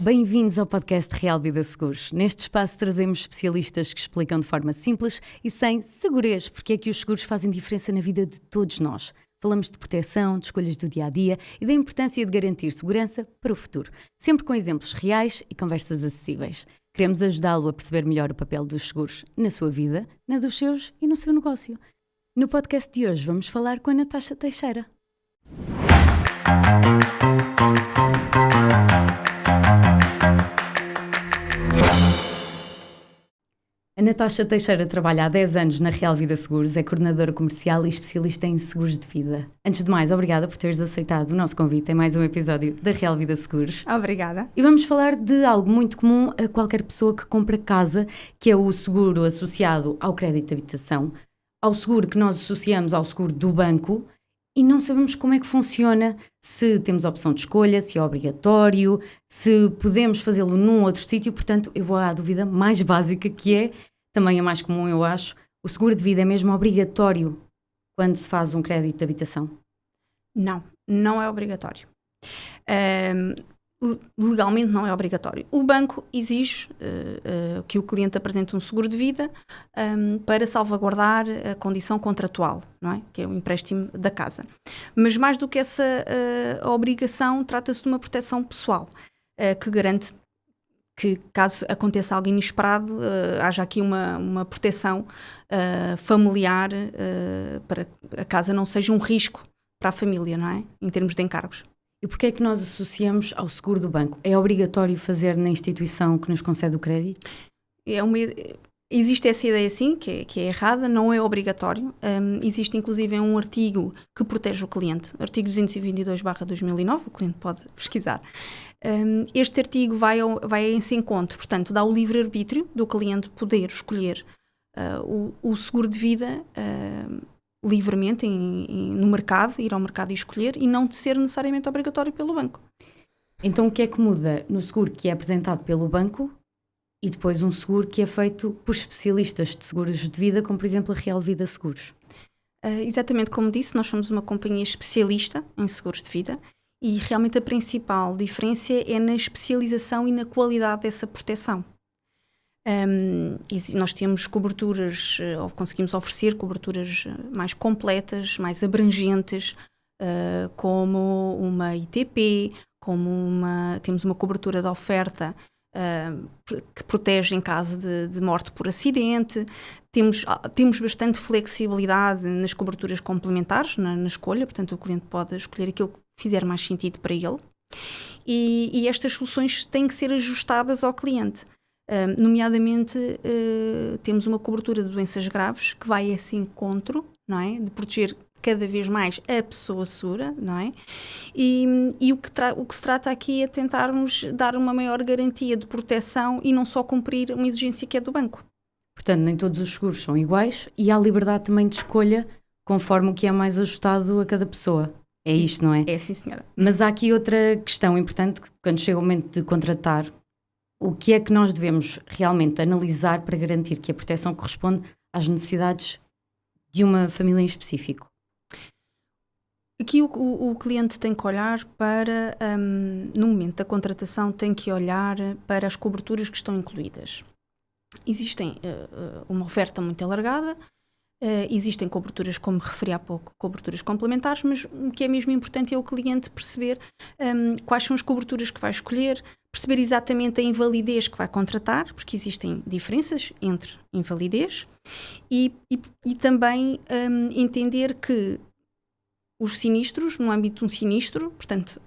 bem-vindos ao podcast Real Vida Seguros. Neste espaço trazemos especialistas que explicam de forma simples e sem segurez porque é que os seguros fazem diferença na vida de todos nós. Falamos de proteção, de escolhas do dia-a-dia e da importância de garantir segurança para o futuro, sempre com exemplos reais e conversas acessíveis. Queremos ajudá-lo a perceber melhor o papel dos seguros na sua vida, na dos seus e no seu negócio. No podcast de hoje vamos falar com a Natasha Teixeira. A Natasha Teixeira trabalha há 10 anos na Real Vida Seguros, é coordenadora comercial e especialista em seguros de vida. Antes de mais, obrigada por teres aceitado o nosso convite em mais um episódio da Real Vida Seguros. Obrigada. E vamos falar de algo muito comum a qualquer pessoa que compra casa, que é o seguro associado ao crédito de habitação, ao seguro que nós associamos ao seguro do banco, e não sabemos como é que funciona, se temos a opção de escolha, se é obrigatório, se podemos fazê-lo num outro sítio. Portanto, eu vou à dúvida mais básica, que é, também a mais comum eu acho, o seguro de vida é mesmo obrigatório quando se faz um crédito de habitação? Não, não é obrigatório. Legalmente não é obrigatório. O banco exige que o cliente apresente um seguro de vida para salvaguardar a condição contratual, não é? Que é o empréstimo da casa. Mas mais do que essa obrigação, trata-se de uma proteção pessoal que garante que, caso aconteça algo inesperado, haja aqui uma proteção familiar para que a casa não seja um risco para a família, não é? Em termos de encargos. E porquê é que nós associamos ao seguro do banco? É obrigatório fazer na instituição que nos concede o crédito? Existe essa ideia sim, que é errada, não é obrigatório. Existe inclusive um artigo que protege o cliente, artigo 222/2009, o cliente pode pesquisar. Este artigo vai a esse encontro, portanto dá o livre-arbítrio do cliente poder escolher o seguro de vida livremente no mercado, ir ao mercado e escolher, e não de ser necessariamente obrigatório pelo banco. Então o que é que muda no seguro que é apresentado pelo banco e depois um seguro que é feito por especialistas de seguros de vida, como por exemplo a Real Vida Seguros? Exatamente como disse, nós somos uma companhia especialista em seguros de vida e realmente a principal diferença é na especialização e na qualidade dessa proteção. E nós temos coberturas, ou conseguimos oferecer coberturas mais completas, mais abrangentes, como uma ITP, temos uma cobertura de oferta que protege em caso de morte por acidente. Temos bastante flexibilidade nas coberturas complementares, na escolha, portanto o cliente pode escolher aquilo que fizer mais sentido para ele. E estas soluções têm que ser ajustadas ao cliente. Nomeadamente, temos uma cobertura de doenças graves que vai a esse encontro, não é? De proteger cada vez mais a pessoa segura, não é? E o que se trata aqui é tentarmos dar uma maior garantia de proteção e não só cumprir uma exigência que é do banco. Portanto, nem todos os seguros são iguais e há liberdade também de escolha conforme o que é mais ajustado a cada pessoa. É isto, não é? É sim, senhora. Mas há aqui outra questão importante, que quando chega o momento de contratar, o que é que nós devemos realmente analisar para garantir que a proteção corresponde às necessidades de uma família em específico? Aqui o cliente tem que olhar para, no momento da contratação, tem que olhar para as coberturas que estão incluídas. Existem uma oferta muito alargada, existem coberturas, como referi há pouco, coberturas complementares, mas o que é mesmo importante é o cliente perceber quais são as coberturas que vai escolher, perceber exatamente a invalidez que vai contratar, porque existem diferenças entre invalidez, e também entender que os sinistros, no âmbito de um sinistro, portanto,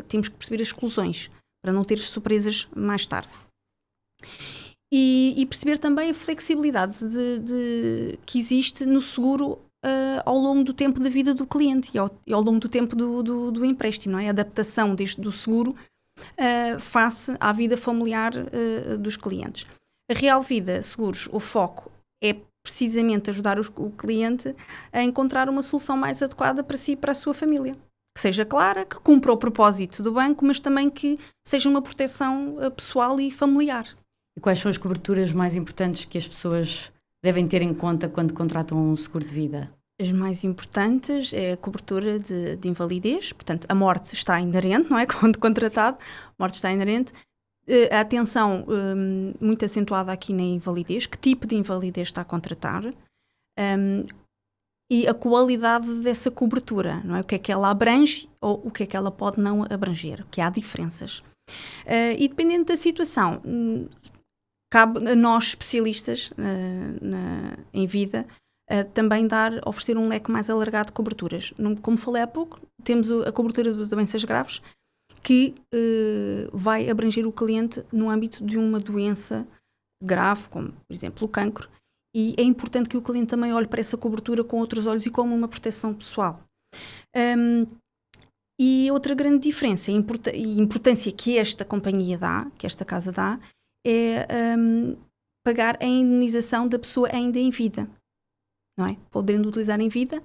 temos que perceber as exclusões, para não ter surpresas mais tarde. E perceber também a flexibilidade que existe no seguro ao longo do tempo da vida do cliente e ao longo do tempo do empréstimo, não é? A adaptação do seguro face à vida familiar dos clientes. A Real Vida Seguros, o foco é precisamente ajudar o cliente a encontrar uma solução mais adequada para si e para a sua família. Que seja clara, que cumpra o propósito do banco, mas também que seja uma proteção pessoal e familiar. E quais são as coberturas mais importantes que as pessoas devem ter em conta quando contratam um seguro de vida? As mais importantes é a cobertura de invalidez, portanto a morte está inerente, não é? Quando contratado, a morte está inerente. a atenção muito acentuada aqui na invalidez, que tipo de invalidez está a contratar, e a qualidade dessa cobertura, não é? O que é que ela abrange ou o que é que ela pode não abranger, que há diferenças. E dependendo da situação, cabe a nós especialistas em vida também oferecer um leque mais alargado de coberturas. Como falei há pouco, temos a cobertura de doenças graves, que vai abranger o cliente no âmbito de uma doença grave, como, por exemplo, o cancro, e é importante que o cliente também olhe para essa cobertura com outros olhos e como uma proteção pessoal. E outra grande diferença e importância que esta companhia dá, que esta casa dá, é pagar a indenização da pessoa ainda em vida, não é? Podendo utilizar em vida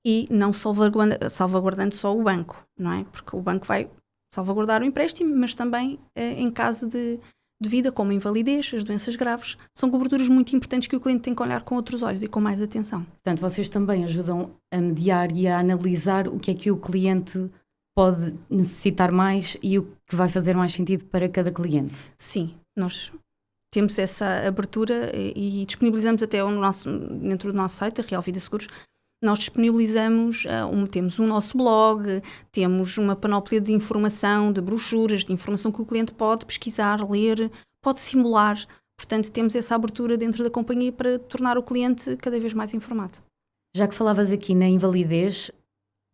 e não salvaguardando só o banco, não é? Porque o banco vai salvaguardar o empréstimo, mas também em caso de vida, como a invalidez, as doenças graves, são coberturas muito importantes que o cliente tem que olhar com outros olhos e com mais atenção. Portanto, vocês também ajudam a mediar e a analisar o que é que o cliente pode necessitar mais e o que vai fazer mais sentido para cada cliente. Sim, nós temos essa abertura e disponibilizamos até dentro do nosso site, a Real Vida Seguros. Nós disponibilizamos, temos um nosso blog, temos uma panóplia de informação, de brochuras, de informação que o cliente pode pesquisar, ler, pode simular. Portanto, temos essa abertura dentro da companhia para tornar o cliente cada vez mais informado. Já que falavas aqui na invalidez,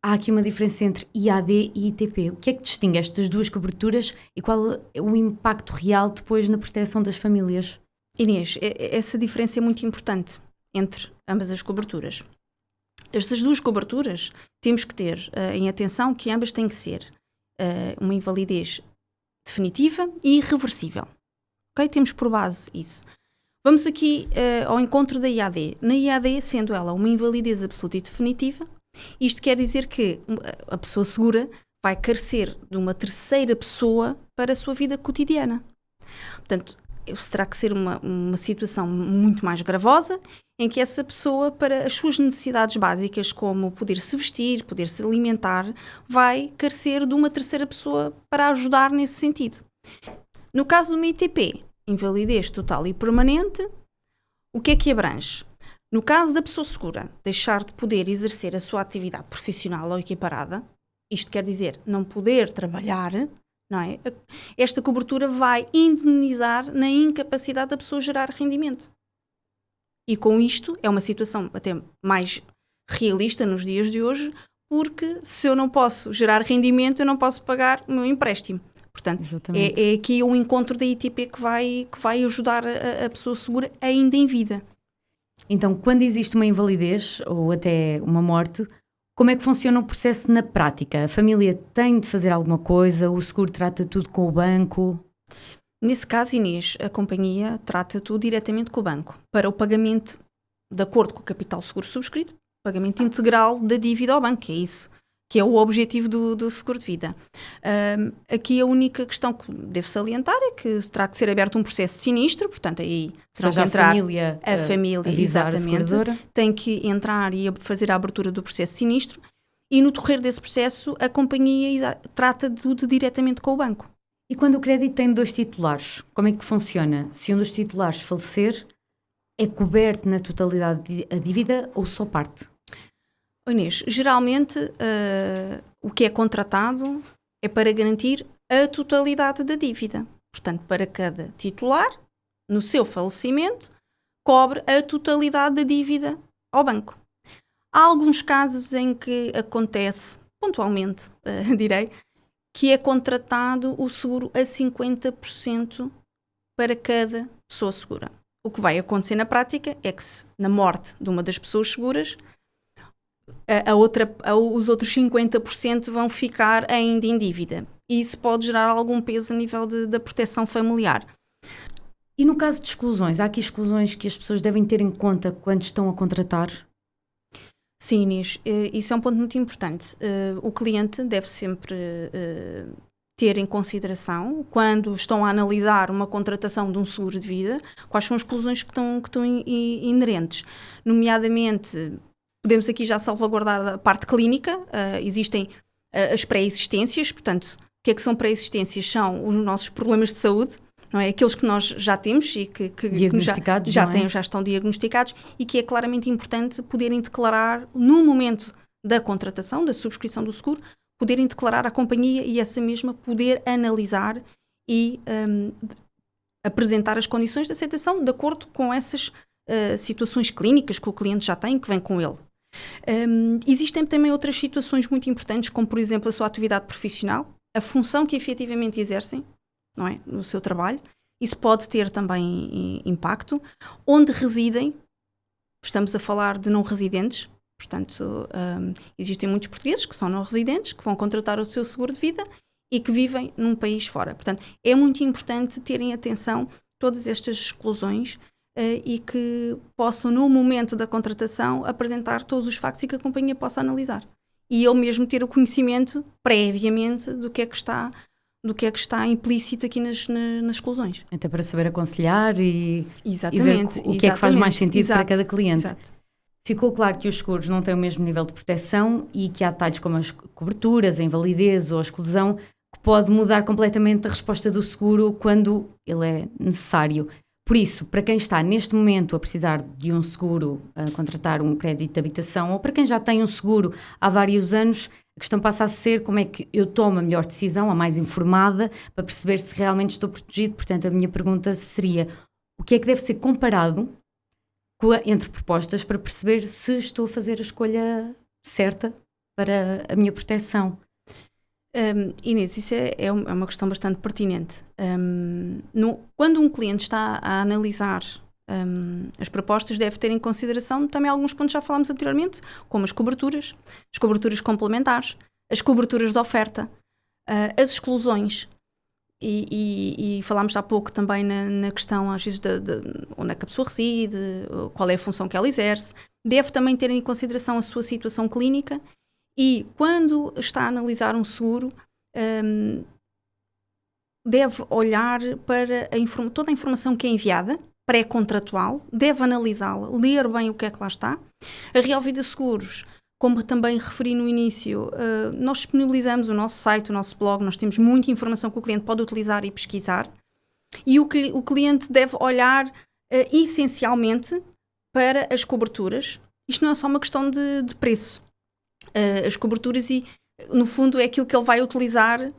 há aqui uma diferença entre IAD e ITP. O que é que distingue estas duas coberturas e qual é o impacto real depois na proteção das famílias? Inês, essa diferença é muito importante entre ambas as coberturas. Estas duas coberturas temos que ter em atenção que ambas têm que ser uma invalidez definitiva e irreversível. Okay? Temos por base isso. Vamos aqui ao encontro da IAD. Na IAD, sendo ela uma invalidez absoluta e definitiva, isto quer dizer que a pessoa segura vai carecer de uma terceira pessoa para a sua vida cotidiana. Portanto, terá que ser uma situação muito mais gravosa, em que essa pessoa, para as suas necessidades básicas, como poder se vestir, poder se alimentar, vai carecer de uma terceira pessoa para ajudar nesse sentido. No caso de uma ITP, invalidez total e permanente, o que é que abrange? No caso da pessoa segura deixar de poder exercer a sua atividade profissional ou equiparada, isto quer dizer não poder trabalhar, não é? Esta cobertura vai indenizar na incapacidade da pessoa gerar rendimento. E com isto é uma situação até mais realista nos dias de hoje, porque se eu não posso gerar rendimento, eu não posso pagar o meu empréstimo. Portanto, é aqui um encontro da ITP que vai ajudar a pessoa segura ainda em vida. Então, quando existe uma invalidez ou até uma morte, como é que funciona o processo na prática? A família tem de fazer alguma coisa? O seguro trata tudo com o banco? Nesse caso, Inês, a companhia trata tudo diretamente com o banco para o pagamento, de acordo com o capital seguro subscrito, pagamento integral da dívida ao banco, que é isso, que é o objetivo do seguro de vida. Aqui a única questão que devo salientar é que terá que ser aberto um processo de sinistro, portanto aí terá que entrar a família exatamente, tem que entrar e fazer a abertura do processo de sinistro e no decorrer desse processo a companhia trata tudo diretamente com o banco. E quando o crédito tem 2 titulares, como é que funciona? Se um dos titulares falecer, é coberto na totalidade a dívida ou só parte? Inês, geralmente o que é contratado é para garantir a totalidade da dívida. Portanto, para cada titular, no seu falecimento, cobre a totalidade da dívida ao banco. Há alguns casos em que acontece, pontualmente, direi, que é contratado o seguro a 50% para cada pessoa segura. O que vai acontecer na prática é que, na morte de uma das pessoas seguras, os outros 50% vão ficar ainda em dívida. E isso pode gerar algum peso a nível da proteção familiar. E no caso de exclusões, há aqui exclusões que as pessoas devem ter em conta quando estão a contratar? Sim, Inês, isso é um ponto muito importante. O cliente deve sempre ter em consideração, quando estão a analisar uma contratação de um seguro de vida, quais são as exclusões que estão inerentes. Nomeadamente, podemos aqui já salvaguardar a parte clínica, existem as pré-existências, portanto, o que é que são pré-existências? São os nossos problemas de saúde, não é? Aqueles que nós já temos e que diagnosticados, já estão diagnosticados, e que é claramente importante poderem declarar no momento da contratação, da subscrição do seguro, poderem declarar à companhia e essa mesma poder analisar e apresentar as condições de aceitação de acordo com essas situações clínicas que o cliente já tem, que vem com ele. Existem também outras situações muito importantes, como por exemplo a sua atividade profissional, a função que efetivamente exercem, não é, no seu trabalho. Isso pode ter também impacto. Onde residem, estamos a falar de não residentes, portanto existem muitos portugueses que são não residentes, que vão contratar o seu seguro de vida e que vivem num país fora. Portanto, é muito importante terem atenção a todas estas exclusões e que possam, no momento da contratação, apresentar todos os factos e que a companhia possa analisar. E ele mesmo ter o conhecimento, previamente, do que é que está implícito aqui nas exclusões. Até para saber aconselhar e ver o que é que faz mais sentido para cada cliente. Exato. Ficou claro que os seguros não têm o mesmo nível de proteção e que há detalhes como as coberturas, a invalidez ou a exclusão que pode mudar completamente a resposta do seguro quando ele é necessário. Por isso, para quem está neste momento a precisar de um seguro, a contratar um crédito de habitação, ou para quem já tem um seguro há vários anos, a questão passa a ser como é que eu tomo a melhor decisão, a mais informada, para perceber se realmente estou protegido. Portanto, a minha pergunta seria, o que é que deve ser comparado entre propostas para perceber se estou a fazer a escolha certa para a minha proteção? Inês, isso é uma questão bastante pertinente. Quando um cliente está a analisar as propostas, deve ter em consideração também alguns pontos que já falámos anteriormente, como as coberturas complementares, as coberturas de oferta, as exclusões, e falámos há pouco também na questão, às vezes, de onde é que a pessoa reside, qual é a função que ela exerce. Deve também ter em consideração a sua situação clínica. E quando está a analisar um seguro, deve olhar para toda a informação que é enviada, pré-contratual, deve analisá-la, ler bem o que é que lá está. A Real Vida Seguros, como também referi no início, nós disponibilizamos o nosso site, o nosso blog, nós temos muita informação que o cliente pode utilizar e pesquisar. E o cliente deve olhar essencialmente para as coberturas. Isto não é só uma questão de preço. As coberturas e, no fundo, é aquilo que ele vai utilizar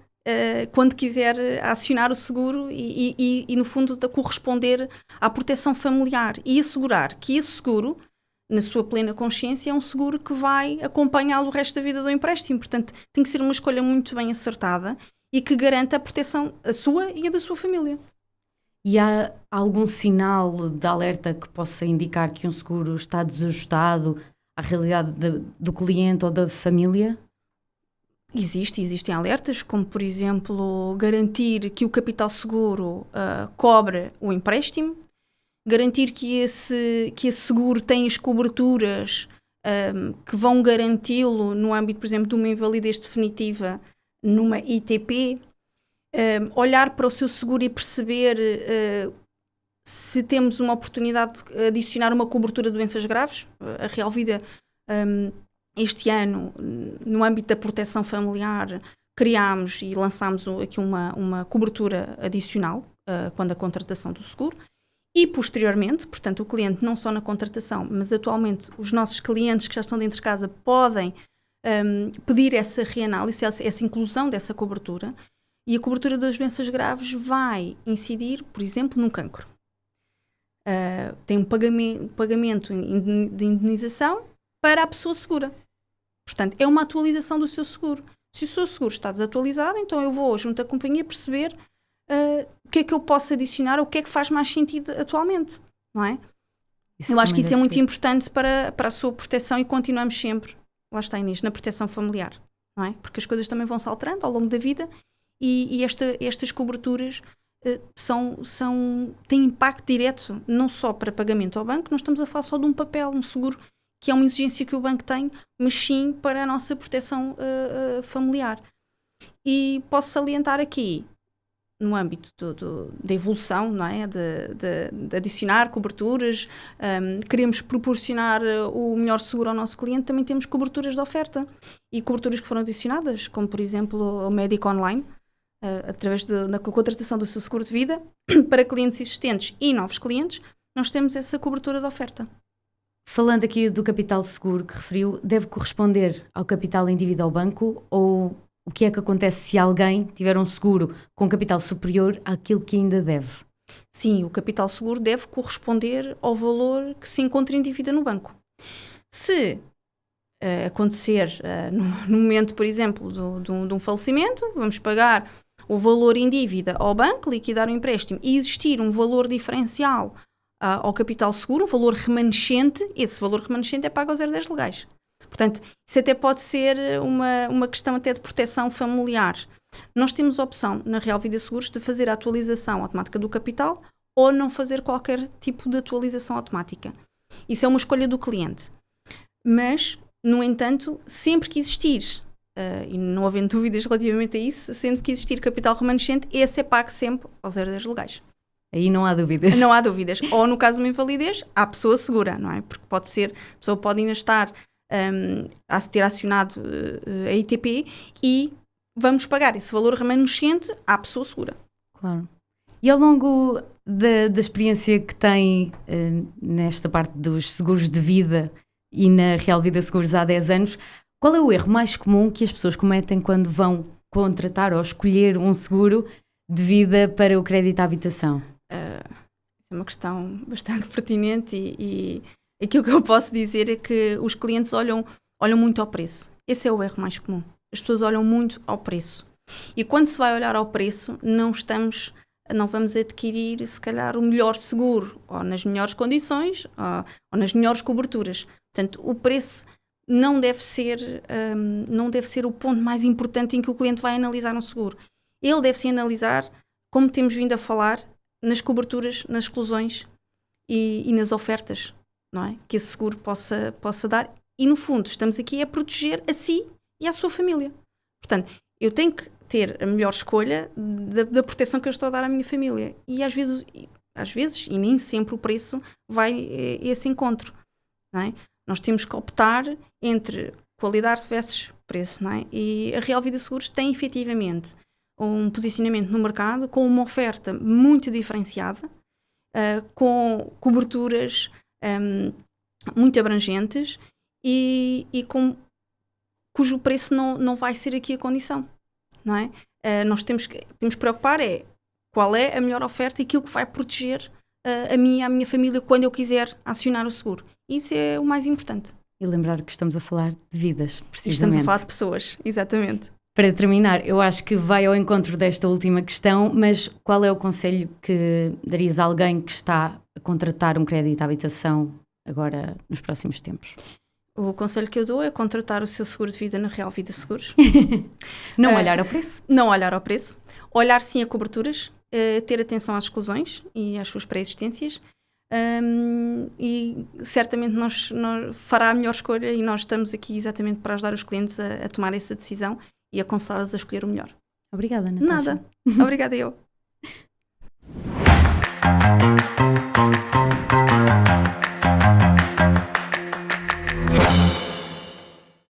quando quiser acionar o seguro e no fundo, corresponder à proteção familiar e assegurar que esse seguro, na sua plena consciência, é um seguro que vai acompanhá-lo o resto da vida do empréstimo. Portanto, tem que ser uma escolha muito bem acertada e que garanta a proteção, a sua e a da sua família. E há algum sinal de alerta que possa indicar que um seguro está desajustado à realidade do cliente ou da família? Existem alertas, como por exemplo garantir que o capital seguro cobre o empréstimo, garantir que esse seguro tem as coberturas que vão garanti-lo no âmbito, por exemplo, de uma invalidez definitiva numa ITP, olhar para o seu seguro e perceber se temos uma oportunidade de adicionar uma cobertura de doenças graves. A Real Vida, este ano, no âmbito da proteção familiar, criámos e lançámos aqui uma cobertura adicional quando a contratação do seguro. E posteriormente, portanto, o cliente não só na contratação, mas atualmente os nossos clientes que já estão dentro de casa podem pedir essa reanálise, essa inclusão dessa cobertura. E a cobertura das doenças graves vai incidir, por exemplo, num cancro. Tem um pagamento de indenização para a pessoa segura. Portanto, é uma atualização do seu seguro. Se o seu seguro está desatualizado, então eu vou junto à companhia perceber o que é que eu posso adicionar, o que é que faz mais sentido atualmente, não é? Eu acho que isso é muito importante para a sua proteção e continuamos sempre, lá está Inês, na proteção familiar, não é? Porque as coisas também vão se alterando ao longo da vida e estas coberturas têm impacto direto, não só para pagamento ao banco, nós estamos a falar só de um papel, um seguro, que é uma exigência que o banco tem, mas sim para a nossa proteção familiar. E posso salientar aqui, no âmbito da evolução, não é? de adicionar coberturas, queremos proporcionar o melhor seguro ao nosso cliente, também temos coberturas de oferta e coberturas que foram adicionadas, como por exemplo o médico online, através da contratação do seu seguro de vida, para clientes existentes e novos clientes, nós temos essa cobertura de oferta. Falando aqui do capital seguro que referiu, deve corresponder ao capital individual ao banco, ou o que é que acontece se alguém tiver um seguro com capital superior àquilo que ainda deve? Sim, o capital seguro deve corresponder ao valor que se encontra em dívida no banco. Se acontecer no momento, por exemplo, de um falecimento, vamos pagar o valor em dívida ao banco, liquidar o empréstimo e existir um valor diferencial ao capital seguro, um valor remanescente, esse valor remanescente é pago aos herdeiros legais. Portanto, isso até pode ser uma questão até de proteção familiar. Nós temos a opção, na Real Vida Seguros, de fazer a atualização automática do capital ou não fazer qualquer tipo de atualização automática. Isso é uma escolha do cliente. Mas, no entanto, sempre que existir, e não havendo dúvidas relativamente a isso, sempre que existir capital remanescente, esse é pago sempre aos herdeiros legais. Aí não há dúvidas. Não há dúvidas. Ou no caso de uma invalidez, há pessoa segura, não é? Porque pode ser, a pessoa pode ainda estar a ter acionado a ITP e vamos pagar esse valor remanescente à pessoa segura. Claro. E ao longo da experiência que tem nesta parte dos seguros de vida e na Real Vida Seguros há 10 anos, qual é o erro mais comum que as pessoas cometem quando vão contratar ou escolher um seguro de vida para o crédito à habitação? É uma questão bastante pertinente e aquilo que eu posso dizer é que os clientes olham muito ao preço. Esse é o erro mais comum. As pessoas olham muito ao preço. E quando se vai olhar ao preço, não vamos adquirir, se calhar, o melhor seguro, ou nas melhores condições, ou nas melhores coberturas. Portanto, o preço não deve ser o ponto mais importante em que o cliente vai analisar um seguro. Ele deve se analisar, como temos vindo a falar, nas coberturas, nas exclusões e nas ofertas, não é? Que esse seguro possa dar. E, no fundo, estamos aqui a proteger a si e à sua família. Portanto, eu tenho que ter a melhor escolha da proteção que eu estou a dar à minha família. E às vezes, e nem sempre, o preço vai a esse encontro, não é? Nós temos que optar entre qualidade versus preço, não é? E a Real Vida Seguros tem, efetivamente, um posicionamento no mercado com uma oferta muito diferenciada, com coberturas muito abrangentes e cujo preço não vai ser aqui a condição, não é? Nós temos que preocupar qual é a melhor oferta e aquilo que vai proteger a mim e a minha família quando eu quiser acionar o seguro. Isso é o mais importante. E lembrar que estamos a falar de vidas, precisamente. Estamos a falar de pessoas, exatamente. Para terminar, eu acho que vai ao encontro desta última questão, mas qual é o conselho que darias a alguém que está a contratar um crédito à habitação agora nos próximos tempos? O conselho que eu dou é contratar o seu seguro de vida na Real Vida Seguros. Não olhar ao preço? Não olhar ao preço. Olhar sim a coberturas, ter atenção às exclusões e às suas pré-existências. E certamente nós fará a melhor escolha e nós estamos aqui exatamente para ajudar os clientes a tomar essa decisão e aconselhá-los a escolher o melhor. Obrigada, Natasha. Nada. Obrigada eu.